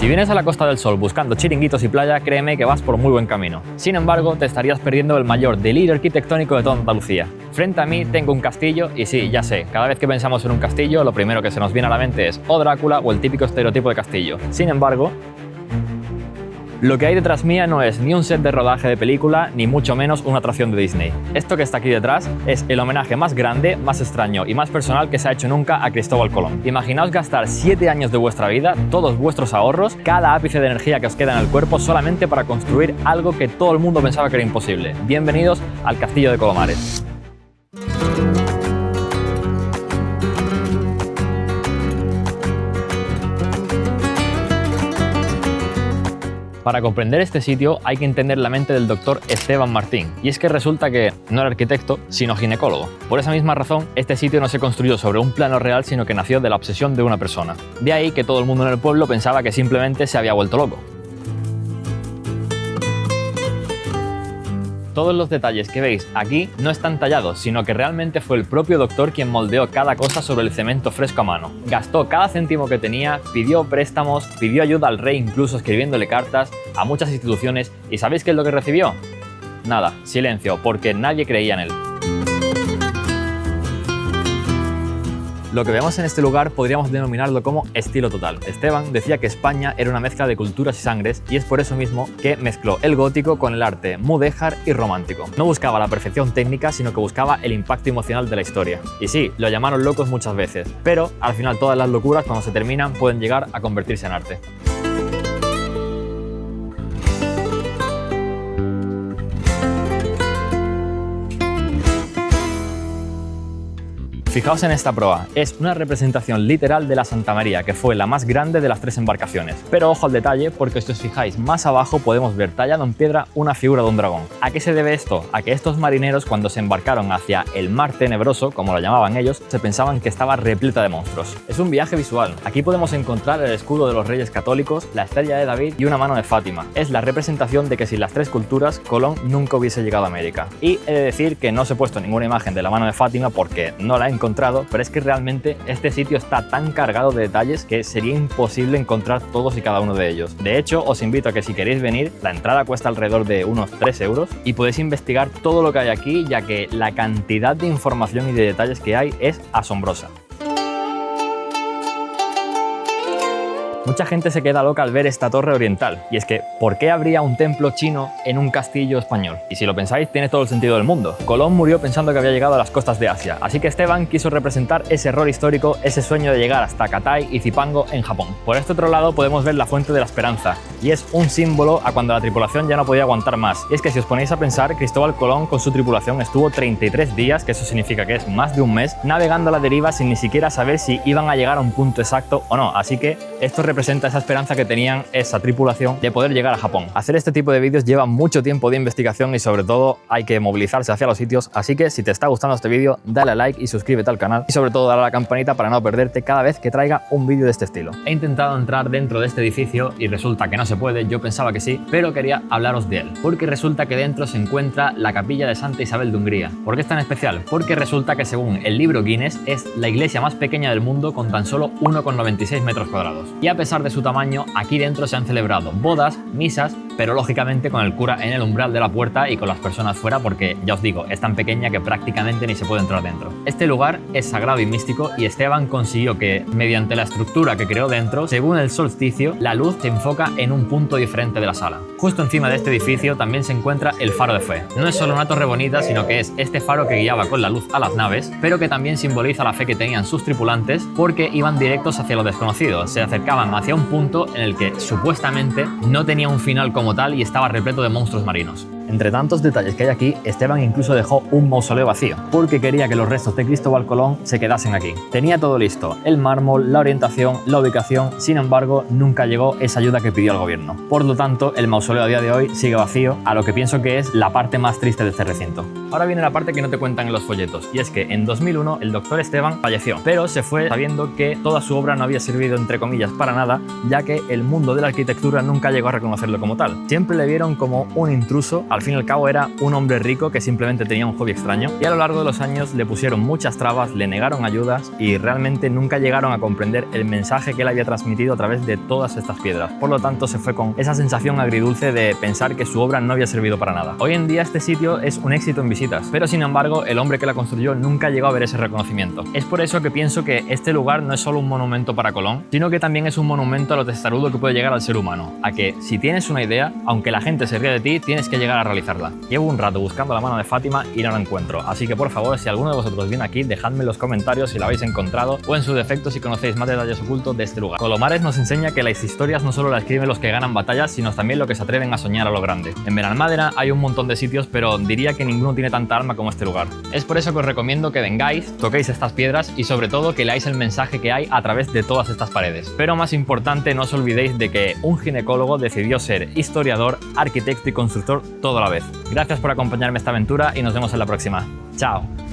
Si vienes a la Costa del Sol buscando chiringuitos y playa, créeme que vas por muy buen camino. Sin embargo, te estarías perdiendo el mayor delirio arquitectónico de toda Andalucía. Frente a mí tengo un castillo y sí, ya sé, cada vez que pensamos en un castillo, lo primero que se nos viene a la mente es o Drácula o el típico estereotipo de castillo. Sin embargo, lo que hay detrás mía no es ni un set de rodaje de película, ni mucho menos una atracción de Disney. Esto que está aquí detrás es el homenaje más grande, más extraño y más personal que se ha hecho nunca a Cristóbal Colón. Imaginaos gastar 7 años de vuestra vida, todos vuestros ahorros, cada ápice de energía que os queda en el cuerpo solamente para construir algo que todo el mundo pensaba que era imposible. Bienvenidos al Castillo de Colomares. Para comprender este sitio hay que entender la mente del doctor Esteban Martín, y es que resulta que no era arquitecto, sino ginecólogo. Por esa misma razón, este sitio no se construyó sobre un plano real, sino que nació de la obsesión de una persona. De ahí que todo el mundo en el pueblo pensaba que simplemente se había vuelto loco. Todos los detalles que veis aquí no están tallados, sino que realmente fue el propio doctor quien moldeó cada cosa sobre el cemento fresco a mano. Gastó cada céntimo que tenía, pidió préstamos, pidió ayuda al rey incluso escribiéndole cartas a muchas instituciones, ¿y sabéis qué es lo que recibió? Nada, silencio, porque nadie creía en él. Lo que vemos en este lugar podríamos denominarlo como estilo total. Esteban decía que España era una mezcla de culturas y sangres, y es por eso mismo que mezcló el gótico con el arte mudéjar y romántico. No buscaba la perfección técnica, sino que buscaba el impacto emocional de la historia. Y sí, lo llamaron locos muchas veces, pero al final todas las locuras cuando se terminan pueden llegar a convertirse en arte. Fijaos en esta proa, es una representación literal de la Santa María, que fue la más grande de las 3 embarcaciones. Pero ojo al detalle, porque si os fijáis más abajo podemos ver tallado en piedra una figura de un dragón. ¿A qué se debe esto? A que estos marineros, cuando se embarcaron hacia el mar tenebroso, como lo llamaban ellos, se pensaban que estaba repleta de monstruos. Es un viaje visual. Aquí podemos encontrar el escudo de los Reyes Católicos, la estrella de David y una mano de Fátima. Es la representación de que sin las 3 culturas, Colón nunca hubiese llegado a América. Y he de decir que no os he puesto ninguna imagen de la mano de Fátima porque no la he encontrado, pero es que realmente este sitio está tan cargado de detalles que sería imposible encontrar todos y cada uno de ellos. De hecho, os invito a que si queréis venir, la entrada cuesta alrededor de unos 3 euros y podéis investigar todo lo que hay aquí, ya que la cantidad de información y de detalles que hay es asombrosa. Mucha gente se queda loca al ver esta torre oriental, y es que ¿por qué habría un templo chino en un castillo español? Y si lo pensáis, tiene todo el sentido del mundo. Colón murió pensando que había llegado a las costas de Asia, así que Esteban quiso representar ese error histórico, ese sueño de llegar hasta Cathay y Zipango en Japón. Por este otro lado podemos ver la Fuente de la Esperanza, y es un símbolo a cuando la tripulación ya no podía aguantar más. Y es que si os ponéis a pensar, Cristóbal Colón con su tripulación estuvo 33 días, que eso significa que es más de un mes, navegando a la deriva sin ni siquiera saber si iban a llegar a un punto exacto o no, así que esto representa esa esperanza que tenían esa tripulación de poder llegar a Japón. Hacer este tipo de vídeos lleva mucho tiempo de investigación y sobre todo hay que movilizarse hacia los sitios, así que si te está gustando este vídeo, dale a like y suscríbete al canal y sobre todo dale a la campanita para no perderte cada vez que traiga un vídeo de este estilo. He intentado entrar dentro de este edificio y resulta que no se puede, yo pensaba que sí, pero quería hablaros de él, porque resulta que dentro se encuentra la capilla de Santa Isabel de Hungría. ¿Por qué es tan especial? Porque resulta que según el libro Guinness es la iglesia más pequeña del mundo con tan solo 1,96 metros cuadrados. Y a pesar de su tamaño, aquí dentro se han celebrado bodas, misas, pero lógicamente con el cura en el umbral de la puerta y con las personas fuera porque, ya os digo, es tan pequeña que prácticamente ni se puede entrar dentro. Este lugar es sagrado y místico y Esteban consiguió que, mediante la estructura que creó dentro, según el solsticio, la luz se enfoca en un punto diferente de la sala. Justo encima de este edificio también se encuentra el Faro de Fe. No es solo una torre bonita, sino que es este faro que guiaba con la luz a las naves, pero que también simboliza la fe que tenían sus tripulantes porque iban directos hacia lo desconocido, se acercaban hacia un punto en el que supuestamente no tenía un final como tal y estaba repleto de monstruos marinos. Entre tantos detalles que hay aquí, Esteban incluso dejó un mausoleo vacío, porque quería que los restos de Cristóbal Colón se quedasen aquí. Tenía todo listo, el mármol, la orientación, la ubicación, sin embargo, nunca llegó esa ayuda que pidió el gobierno. Por lo tanto, el mausoleo a día de hoy sigue vacío, a lo que pienso que es la parte más triste de este recinto. Ahora viene la parte que no te cuentan en los folletos, y es que en 2001 el doctor Esteban falleció, pero se fue sabiendo que toda su obra no había servido entre comillas para nada, ya que el mundo de la arquitectura nunca llegó a reconocerlo como tal. Siempre le vieron como un intruso Al fin y al cabo era un hombre rico que simplemente tenía un hobby extraño y a lo largo de los años le pusieron muchas trabas, le negaron ayudas y realmente nunca llegaron a comprender el mensaje que él había transmitido a través de todas estas piedras. Por lo tanto, se fue con esa sensación agridulce de pensar que su obra no había servido para nada. Hoy en día este sitio es un éxito en visitas, pero sin embargo el hombre que la construyó nunca llegó a ver ese reconocimiento. Es por eso que pienso que este lugar no es solo un monumento para Colón, sino que también es un monumento a lo testarudo que puede llegar al ser humano, a que si tienes una idea, aunque la gente se ría de ti, tienes que llegar a realizarla. Llevo un rato buscando la mano de Fátima y no la encuentro, así que por favor, si alguno de vosotros viene aquí, dejadme en los comentarios si la habéis encontrado o en su defecto si conocéis más detalles ocultos de este lugar. Colomares nos enseña que las historias no solo las escriben los que ganan batallas, sino también los que se atreven a soñar a lo grande. En Benalmádena hay un montón de sitios, pero diría que ninguno tiene tanta alma como este lugar. Es por eso que os recomiendo que vengáis, toquéis estas piedras y sobre todo que leáis el mensaje que hay a través de todas estas paredes. Pero más importante, no os olvidéis de que un ginecólogo decidió ser historiador, arquitecto y constructor todo a la vez. Gracias por acompañarme en esta aventura y nos vemos en la próxima. ¡Chao!